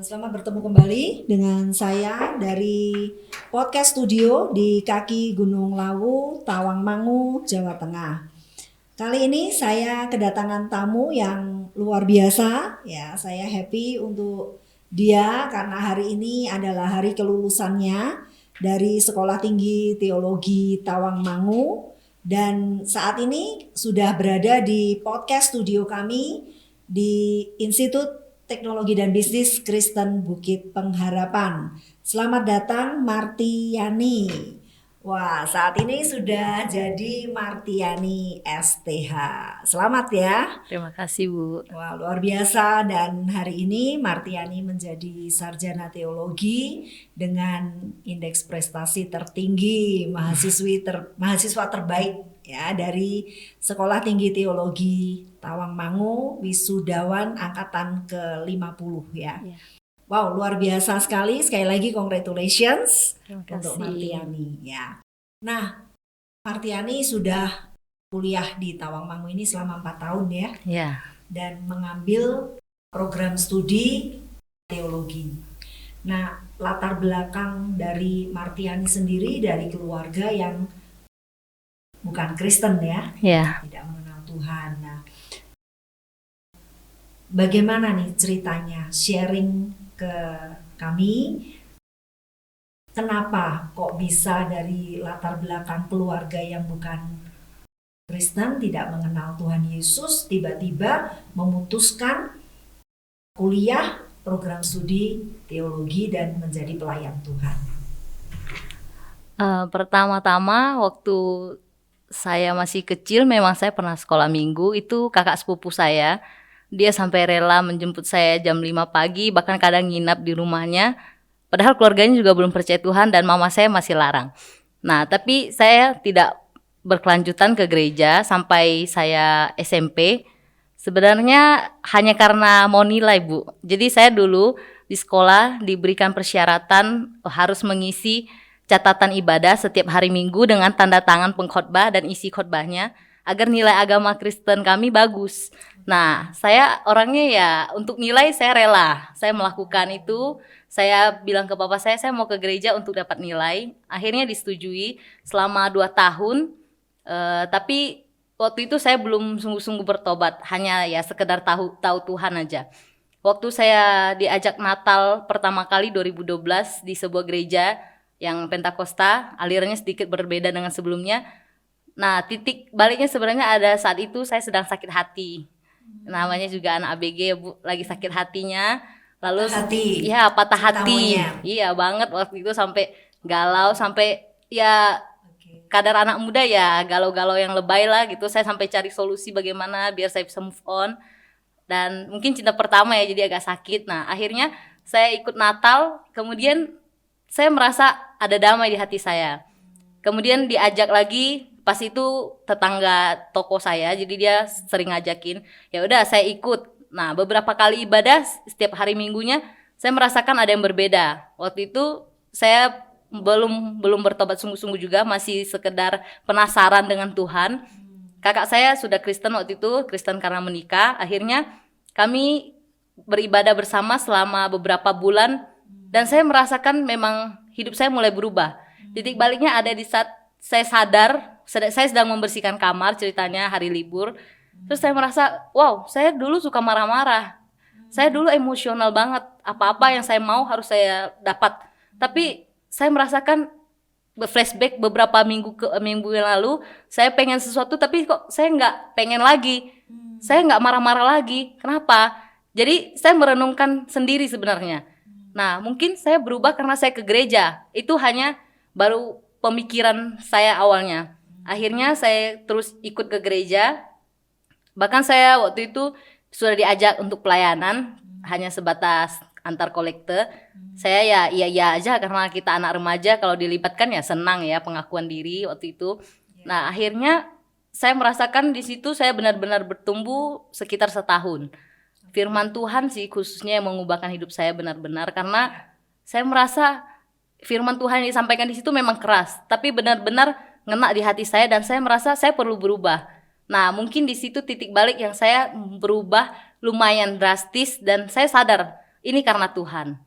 Selamat bertemu kembali dengan saya dari podcast studio di kaki Gunung Lawu, Tawangmangu, Jawa Tengah. Kali ini saya kedatangan tamu yang luar biasa. Ya, saya happy untuk dia karena hari ini adalah hari kelulusannya dari Sekolah Tinggi Teologi Tawangmangu dan saat ini sudah berada di podcast studio kami di Institut Teknologi dan Bisnis Kristen Bukit Pengharapan. Selamat datang Martiani. Wah, saat ini sudah jadi Martiani STH. Selamat ya. Terima kasih Bu. Wah, luar biasa, dan hari ini Martiani menjadi sarjana teologi dengan indeks prestasi tertinggi, mahasiswa terbaik ya dari Sekolah Tinggi Teologi Tawangmangu, wisudawan angkatan ke-50 ya. Wow, luar biasa sekali. Sekali lagi congratulations untuk Martiani ya. Nah, Martiani sudah kuliah di Tawangmangu ini selama 4 tahun ya. Ya. Dan mengambil program studi teologi. Nah, latar belakang dari Martiani sendiri dari keluarga yang bukan Kristen ya, tidak mengenal Tuhan. Nah, bagaimana nih ceritanya? Sharing ke kami, kenapa kok bisa dari latar belakang keluarga yang bukan Kristen, tidak mengenal Tuhan Yesus, tiba-tiba memutuskan kuliah program studi teologi dan menjadi pelayan Tuhan. Pertama-tama waktu saya masih kecil memang saya pernah sekolah minggu. Itu kakak sepupu saya, dia sampai rela menjemput saya jam 5 pagi, bahkan kadang nginap di rumahnya. Padahal keluarganya juga belum percaya Tuhan dan mama saya masih larang. Nah, tapi saya tidak berkelanjutan ke gereja sampai saya SMP. Sebenarnya hanya karena mau nilai, Bu. Jadi saya dulu di sekolah diberikan persyaratan harus mengisi catatan ibadah setiap hari Minggu dengan tanda tangan pengkhotbah dan isi khotbahnya agar nilai agama Kristen kami bagus. Nah, saya orangnya ya untuk nilai saya rela. Saya melakukan itu. Saya bilang ke bapak saya mau ke gereja untuk dapat nilai. Akhirnya disetujui selama 2 tahun. Tapi waktu itu saya belum sungguh-sungguh bertobat, hanya ya sekedar tahu Tuhan aja. Waktu saya diajak Natal pertama kali 2012 di sebuah gereja yang Pentakosta, alirannya sedikit berbeda dengan sebelumnya. Nah, titik baliknya sebenarnya ada saat itu saya sedang sakit hati. Namanya juga anak ABG, Bu, lagi sakit hatinya. Lalu patah hati. Iya banget waktu itu, sampai galau, sampai ya kadar anak muda ya galau-galau yang lebay lah gitu. Saya sampai cari solusi bagaimana biar saya bisa move on. Dan mungkin cinta pertama ya, jadi agak sakit. Nah, akhirnya saya ikut Natal, kemudian saya merasa ada damai di hati saya. Kemudian diajak lagi, pas itu tetangga toko saya, jadi dia sering ngajakin. Ya udah saya ikut. Nah, beberapa kali ibadah setiap hari Minggunya saya merasakan ada yang berbeda. Waktu itu saya belum bertobat sungguh-sungguh juga, masih sekedar penasaran dengan Tuhan. Kakak saya sudah Kristen waktu itu, Kristen karena menikah. Akhirnya kami beribadah bersama selama beberapa bulan dan saya merasakan memang hidup saya mulai berubah. Titik baliknya ada di saat saya sadar, saya sedang membersihkan kamar, ceritanya hari libur. Terus saya merasa, wow, saya dulu suka marah-marah. Saya dulu emosional banget, apa-apa yang saya mau harus saya dapat. Tapi saya merasakan flashback beberapa minggu yang lalu, saya pengen sesuatu tapi kok saya nggak pengen lagi. Saya nggak marah-marah lagi. Kenapa? Jadi saya merenungkan sendiri sebenarnya. Nah, mungkin saya berubah karena saya ke gereja. Itu hanya baru pemikiran saya awalnya. Akhirnya saya terus ikut ke gereja. Bahkan saya waktu itu sudah diajak untuk pelayanan, hanya sebatas antar kolekte. Saya ya iya aja karena kita anak remaja, kalau dilibatkan ya senang ya, pengakuan diri waktu itu. Nah, akhirnya saya merasakan di situ saya benar-benar bertumbuh sekitar 1 tahun. Firman Tuhan sih khususnya yang mengubahkan hidup saya benar-benar, karena saya merasa firman Tuhan yang disampaikan di situ memang keras, tapi benar-benar ngena di hati saya dan saya merasa saya perlu berubah. Nah, mungkin di situ titik balik yang saya berubah lumayan drastis dan saya sadar ini karena Tuhan.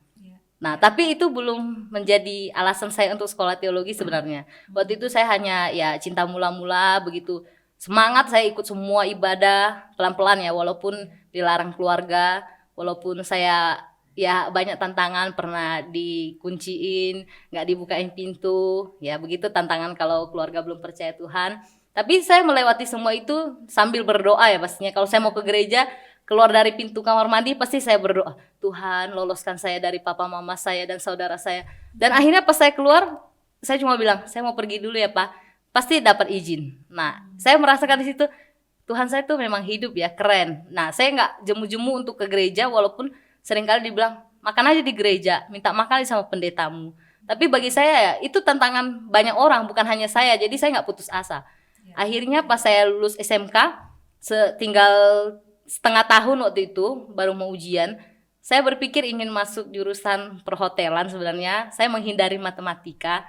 Nah, tapi itu belum menjadi alasan saya untuk sekolah teologi sebenarnya. Waktu itu saya hanya ya cinta mula-mula, begitu semangat saya ikut semua ibadah pelan-pelan ya, walaupun dilarang keluarga, walaupun saya ya banyak tantangan, pernah dikunciin, nggak dibukain pintu, ya begitu tantangan kalau keluarga belum percaya Tuhan. Tapi saya melewati semua itu sambil berdoa ya pastinya. Kalau saya mau ke gereja, keluar dari pintu kamar mandi pasti saya berdoa, Tuhan loloskan saya dari papa mama saya dan saudara saya. Dan akhirnya pas saya keluar, saya cuma bilang, saya mau pergi dulu ya Pak, pasti dapat izin. Nah, saya merasakan di situ, Tuhan saya tuh memang hidup ya, keren. Nah, saya nggak jemu-jemu untuk ke gereja, walaupun seringkali dibilang, makan aja di gereja, minta makan sama pendetamu. Tapi bagi saya ya, itu tantangan banyak orang, bukan hanya saya, jadi saya nggak putus asa. Akhirnya pas saya lulus SMK, tinggal setengah tahun waktu itu, baru mau ujian, saya berpikir ingin masuk jurusan perhotelan sebenarnya. Saya menghindari matematika.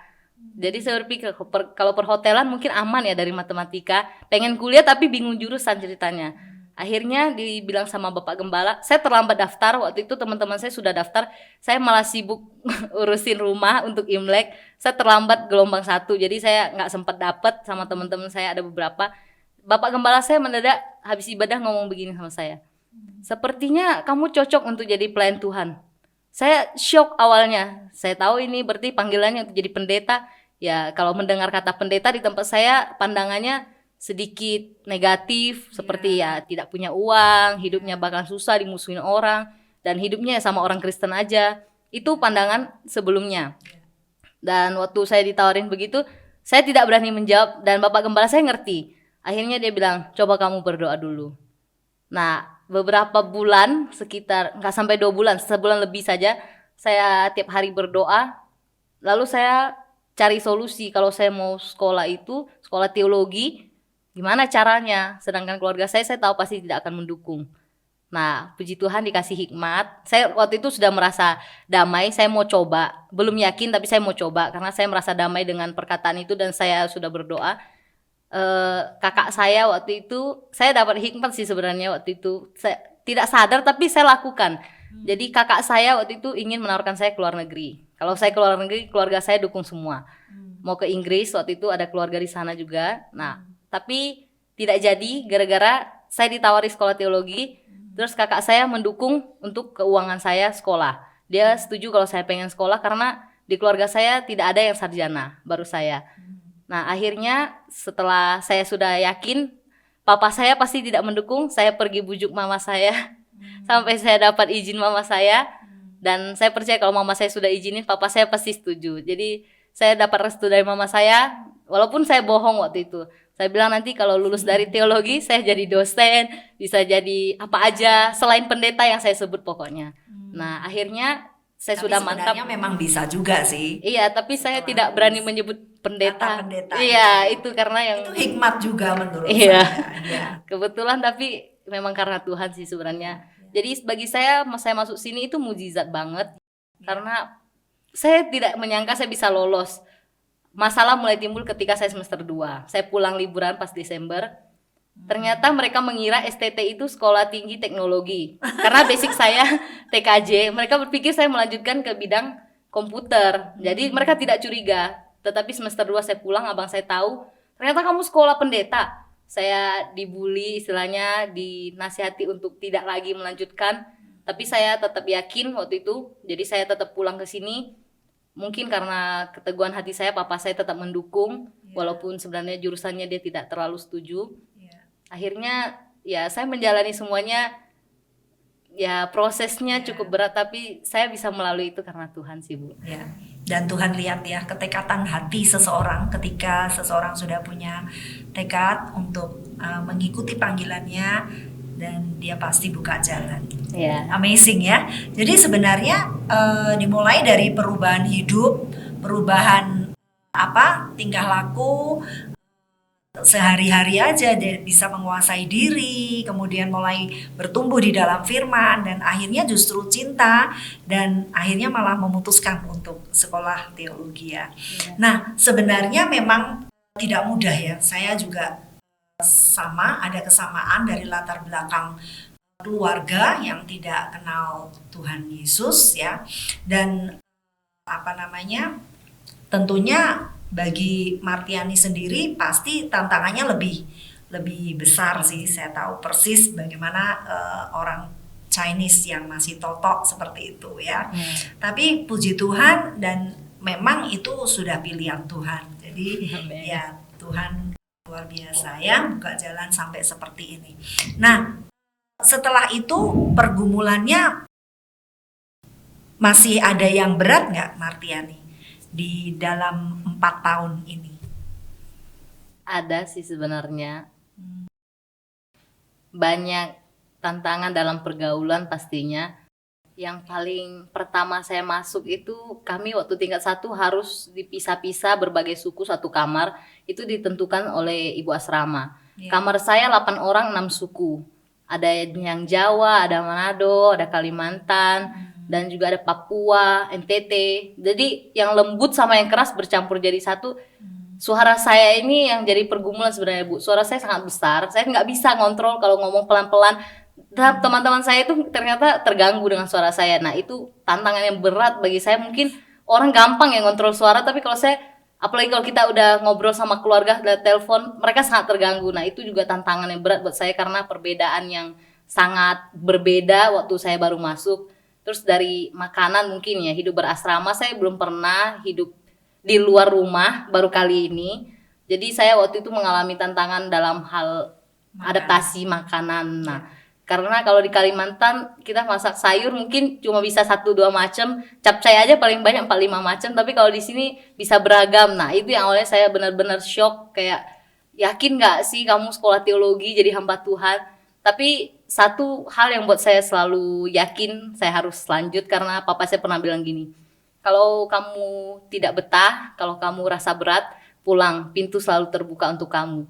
Jadi saya berpikir kalau perhotelan mungkin aman ya dari matematika. Pengen kuliah tapi bingung jurusan ceritanya. Akhirnya dibilang sama Bapak Gembala, saya terlambat daftar. Waktu itu teman-teman saya sudah daftar. Saya malah sibuk urusin rumah untuk Imlek. Saya terlambat gelombang 1. Jadi saya nggak sempat dapat, sama teman-teman saya ada beberapa. Bapak Gembala saya mendadak habis ibadah ngomong begini sama saya. Sepertinya kamu cocok untuk jadi pelayan Tuhan. Saya shock awalnya. Saya tahu ini berarti panggilannya untuk jadi pendeta. Ya kalau mendengar kata pendeta di tempat saya, pandangannya sedikit negatif. Seperti ya tidak punya uang, hidupnya bakal susah, dimusuhin orang. Dan hidupnya sama orang Kristen aja. Itu pandangan sebelumnya. Dan waktu saya ditawarin begitu, saya tidak berani menjawab. Dan Bapak Gembala saya ngerti. Akhirnya dia bilang, coba kamu berdoa dulu. Nah, beberapa bulan, sekitar nggak sampai 2 bulan, sebulan lebih saja, saya tiap hari berdoa. Lalu saya cari solusi, kalau saya mau sekolah itu, sekolah teologi, gimana caranya? Sedangkan keluarga saya tahu pasti tidak akan mendukung. Nah, puji Tuhan dikasih hikmat. Saya waktu itu sudah merasa damai, saya mau coba. Belum yakin, tapi saya mau coba, karena saya merasa damai dengan perkataan itu dan saya sudah berdoa. Kakak saya waktu itu, saya dapat hikmat sih sebenarnya waktu itu, saya tidak sadar tapi saya lakukan. Jadi kakak saya waktu itu ingin menawarkan saya ke luar negeri. Kalau saya ke luar negeri, keluarga saya dukung semua. Mau ke Inggris, waktu itu ada keluarga di sana juga. Nah, tapi tidak jadi gara-gara saya ditawari sekolah teologi. Terus kakak saya mendukung untuk keuangan saya sekolah. Dia setuju kalau saya pengen sekolah karena di keluarga saya tidak ada yang sarjana, baru saya. Nah, akhirnya setelah saya sudah yakin papa saya pasti tidak mendukung, saya pergi bujuk mama saya sampai saya dapat izin mama saya. Dan saya percaya kalau mama saya sudah izinin, papa saya pasti setuju. Jadi saya dapat restu dari mama saya, walaupun saya bohong waktu itu. Saya bilang nanti kalau lulus dari teologi, saya jadi dosen, bisa jadi apa aja selain pendeta yang saya sebut pokoknya. Nah, akhirnya saya Tapi sudah mantap. sebenarnya memang bisa juga sih. Iya, tapi saya tidak berani menyebut pendeta. Kata pendeta. Iya, itu karena yang Itu hikmat juga menurut Iya. saya. Iya. Kebetulan, tapi memang karena Tuhan sih sebenarnya. Jadi bagi saya masuk sini itu mujizat banget. Karena saya tidak menyangka saya bisa lolos. Masalah mulai timbul ketika saya semester 2. Saya pulang liburan pas Desember. Ternyata mereka mengira STT itu sekolah tinggi teknologi. Karena basic saya TKJ, mereka berpikir saya melanjutkan ke bidang komputer. Jadi mereka tidak curiga. Tetapi semester 2 saya pulang, abang saya tahu, ternyata kamu sekolah pendeta. Saya dibully, istilahnya dinasihati untuk tidak lagi melanjutkan. Tapi saya tetap yakin waktu itu. Jadi saya tetap pulang ke sini. Mungkin karena keteguhan hati saya, papa saya tetap mendukung. Walaupun sebenarnya jurusannya dia tidak terlalu setuju. Akhirnya ya saya menjalani semuanya, ya prosesnya cukup berat, tapi saya bisa melalui itu karena Tuhan sih, Bu. Ya. Dan Tuhan lihat ya ketekatan hati seseorang ketika seseorang sudah punya tekad untuk mengikuti panggilannya, dan dia pasti buka jalan. Ya. Amazing ya. Jadi sebenarnya dimulai dari perubahan hidup, perubahan tingkah laku, sehari-hari aja dia bisa menguasai diri, kemudian mulai bertumbuh di dalam firman, dan akhirnya justru cinta, dan akhirnya malah memutuskan untuk sekolah teologi ya. Nah, sebenarnya memang tidak mudah ya. Saya juga sama, ada kesamaan dari latar belakang keluarga yang tidak kenal Tuhan Yesus ya, dan tentunya bagi Martiani sendiri pasti tantangannya lebih besar sih. Saya tahu persis bagaimana orang Chinese yang masih totok seperti itu ya. Tapi puji Tuhan, dan memang itu sudah pilihan Tuhan. Jadi ya Tuhan luar biasa ya, buka jalan sampai seperti ini. Nah, setelah itu pergumulannya masih ada yang berat nggak, Martiani, di dalam 4 tahun ini? Ada sih sebenarnya. Banyak tantangan dalam pergaulan pastinya. Yang paling pertama saya masuk itu, kami waktu tingkat 1 harus dipisah-pisah berbagai suku satu kamar. Itu ditentukan oleh ibu asrama. Kamar saya 8 orang 6 suku. Ada yang Jawa, ada Manado, ada Kalimantan, dan juga ada Papua, NTT. Jadi yang lembut sama yang keras bercampur jadi satu. Suara saya ini yang jadi pergumulan sebenarnya, Bu. Suara saya sangat besar. Saya nggak bisa ngontrol kalau ngomong pelan-pelan. Dan teman-teman saya itu ternyata terganggu dengan suara saya. Nah, itu tantangan yang berat bagi saya. Mungkin orang gampang yang ngontrol suara, tapi kalau saya, apalagi kalau kita udah ngobrol sama keluarga lewat telepon, mereka sangat terganggu. Nah, itu juga tantangan yang berat buat saya karena perbedaan yang sangat berbeda waktu saya baru masuk. Terus dari makanan mungkin ya, hidup berasrama saya belum pernah hidup di luar rumah, baru kali ini. Jadi saya waktu itu mengalami tantangan dalam hal adaptasi makanan. Nah, karena kalau di Kalimantan kita masak sayur mungkin cuma bisa 1-2 macam, capcay aja paling banyak 4-5 macam, tapi kalau di sini bisa beragam. Nah, itu yang awalnya saya benar-benar shock, kayak yakin nggak sih kamu sekolah teologi jadi hamba Tuhan? Tapi satu hal yang buat saya selalu yakin saya harus lanjut, karena papa saya pernah bilang gini, kalau kamu tidak betah, kalau kamu rasa berat, pulang, pintu selalu terbuka untuk kamu.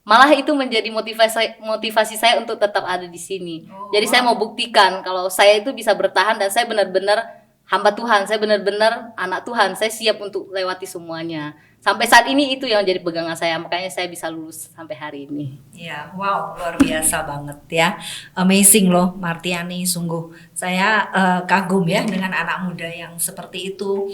Malah itu menjadi motivasi saya untuk tetap ada di sini. Jadi saya mau buktikan kalau saya itu bisa bertahan dan saya benar-benar hamba Tuhan, saya benar-benar anak Tuhan, saya siap untuk lewati semuanya. Sampai saat ini itu yang jadi pegangan saya, makanya saya bisa lulus sampai hari ini. Ya, wow, luar biasa banget ya. Amazing loh, Martiani, sungguh. Saya kagum ya dengan anak muda yang seperti itu,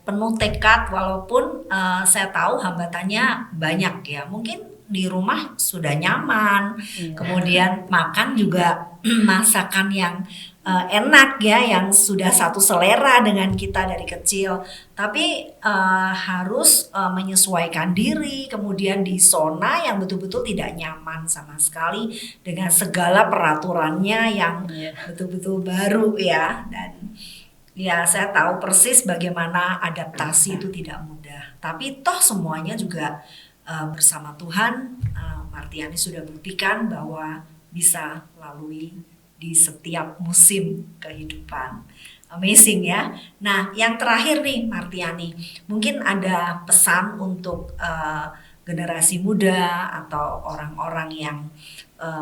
penuh tekad walaupun saya tahu hambatannya banyak ya. Mungkin di rumah sudah nyaman, kemudian makan juga masakan yang enak ya, yang sudah satu selera dengan kita dari kecil, tapi harus menyesuaikan diri, kemudian di zona yang betul-betul tidak nyaman sama sekali dengan segala peraturannya yang betul-betul baru ya. Dan ya saya tahu persis bagaimana adaptasi itu tidak mudah, tapi toh semuanya juga bersama Tuhan. Martiani sudah buktikan bahwa bisa lalui di setiap musim kehidupan. Amazing ya. Nah, yang terakhir nih Martiani, mungkin ada pesan untuk generasi muda atau orang-orang yang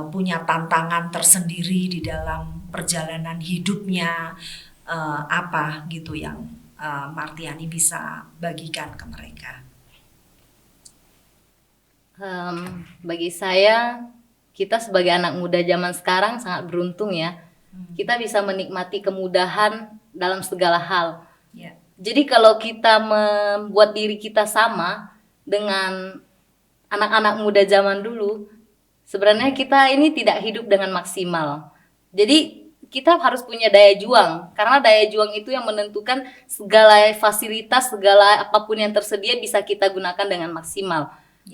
punya tantangan tersendiri di dalam perjalanan hidupnya, apa gitu yang Martiani bisa bagikan ke mereka? Bagi saya, kita sebagai anak muda zaman sekarang sangat beruntung ya. Kita bisa menikmati kemudahan dalam segala hal. Jadi kalau kita membuat diri kita sama dengan anak-anak muda zaman dulu, sebenarnya kita ini tidak hidup dengan maksimal. Jadi kita harus punya daya juang, karena daya juang itu yang menentukan segala fasilitas, segala apapun yang tersedia bisa kita gunakan dengan maksimal.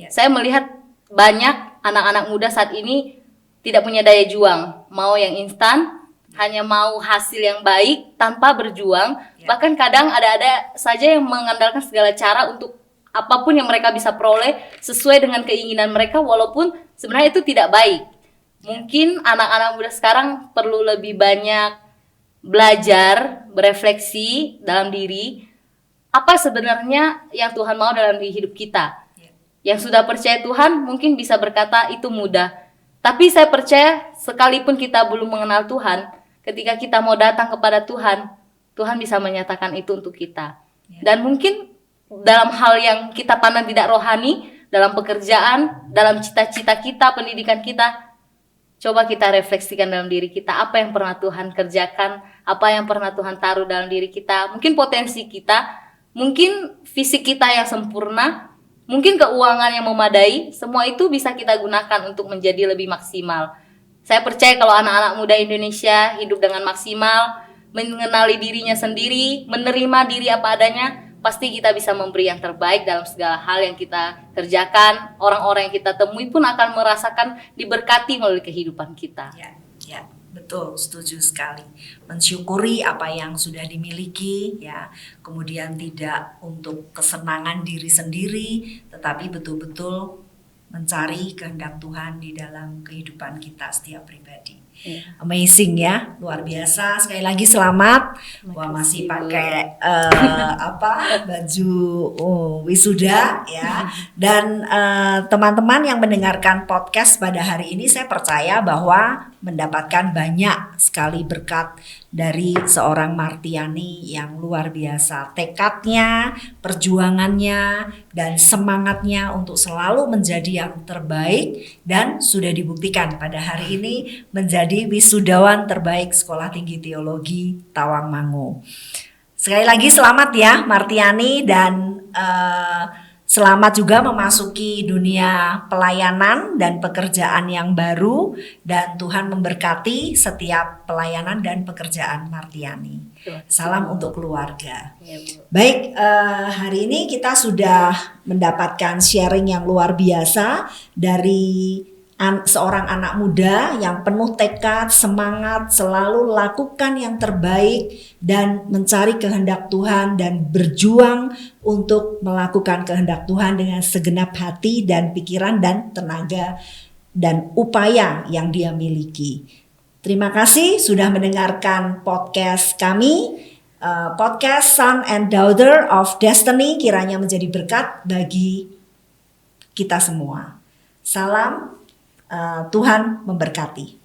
Saya melihat banyak anak-anak muda saat ini tidak punya daya juang, mau yang instan, hanya mau hasil yang baik tanpa berjuang. Bahkan kadang ada saja yang mengandalkan segala cara untuk apapun yang mereka bisa peroleh sesuai dengan keinginan mereka, walaupun sebenarnya itu tidak baik. Mungkin anak-anak muda sekarang perlu lebih banyak belajar, berefleksi dalam diri, apa sebenarnya yang Tuhan mau dalam hidup kita. Yang sudah percaya Tuhan mungkin bisa berkata itu mudah. Tapi saya percaya sekalipun kita belum mengenal Tuhan, ketika kita mau datang kepada Tuhan, Tuhan bisa menyatakan itu untuk kita. Dan mungkin dalam hal yang kita pandang tidak rohani, dalam pekerjaan, dalam cita-cita kita, pendidikan kita, Coba kita refleksikan dalam diri kita, apa yang pernah Tuhan kerjakan, apa yang pernah Tuhan taruh dalam diri kita. Mungkin potensi kita, mungkin fisik kita yang sempurna, mungkin keuangan yang memadai, semua itu bisa kita gunakan untuk menjadi lebih maksimal. Saya percaya kalau anak-anak muda Indonesia hidup dengan maksimal, mengenali dirinya sendiri, menerima diri apa adanya, pasti kita bisa memberi yang terbaik dalam segala hal yang kita kerjakan. Orang-orang yang kita temui pun akan merasakan diberkati melalui kehidupan kita. Ya, betul, setuju sekali. Mensyukuri apa yang sudah dimiliki, ya. Kemudian tidak untuk kesenangan diri sendiri, tetapi betul-betul mencari kehendak Tuhan di dalam kehidupan kita setiap pribadi. Amazing ya, luar biasa. Sekali lagi selamat. Wah, masih pakai baju wisuda ya. Dan teman-teman yang mendengarkan podcast pada hari ini, saya percaya bahwa mendapatkan banyak sekali berkat dari seorang Martiani yang luar biasa. Tekadnya, perjuangannya, dan semangatnya untuk selalu menjadi yang terbaik, dan sudah dibuktikan pada hari ini menjadi wisudawan terbaik Sekolah Tinggi Teologi Tawangmangu. Sekali lagi selamat ya Martiani, dan selamat juga memasuki dunia pelayanan dan pekerjaan yang baru, dan Tuhan memberkati setiap pelayanan dan pekerjaan Martiani. Salam untuk keluarga. Baik, hari ini kita sudah mendapatkan sharing yang luar biasa dari seorang anak muda yang penuh tekad, semangat, selalu lakukan yang terbaik dan mencari kehendak Tuhan dan berjuang untuk melakukan kehendak Tuhan dengan segenap hati dan pikiran dan tenaga dan upaya yang dia miliki. Terima kasih sudah mendengarkan podcast kami, podcast Son and Daughter of Destiny, kiranya menjadi berkat bagi kita semua. Salam, Tuhan memberkati.